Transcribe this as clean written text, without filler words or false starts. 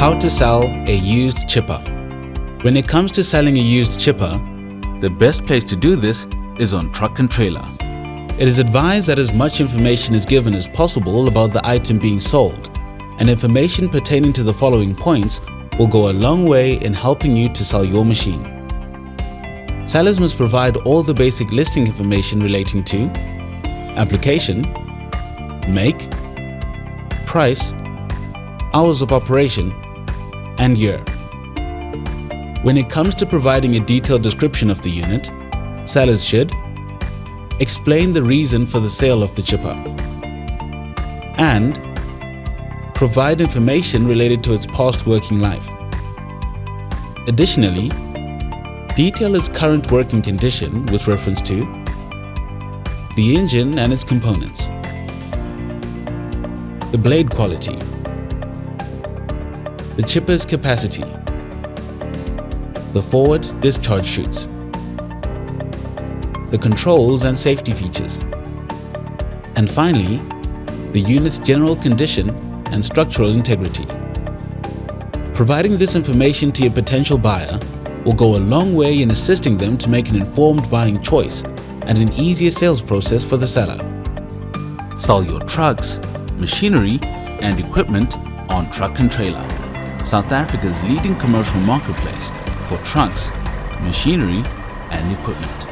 How to sell a used chipper. When it comes to selling a used chipper, The best place to do this is on Truck and Trailer. it is advised that as much information is given as possible about the item being sold, and information pertaining to the following points will go a long way in helping you to sell your machine. Sellers must provide all the basic listing information relating to application, make, price, hours of operation, and year. When it comes to providing a detailed description of the unit, sellers should explain the reason for the sale of the chipper and provide information related to its past working life. Additionally, detail its current working condition with reference to the engine and its components, the blade quality, the chipper's capacity, the forward discharge chutes, the controls and safety features, and finally, the unit's general condition and structural integrity. Providing this information to your potential buyer will go a long way in assisting them to make an informed buying choice and an easier sales process for the seller. Sell your trucks, machinery, and equipment on Truck and Trailer, South Africa's leading commercial marketplace for trucks, machinery, and equipment.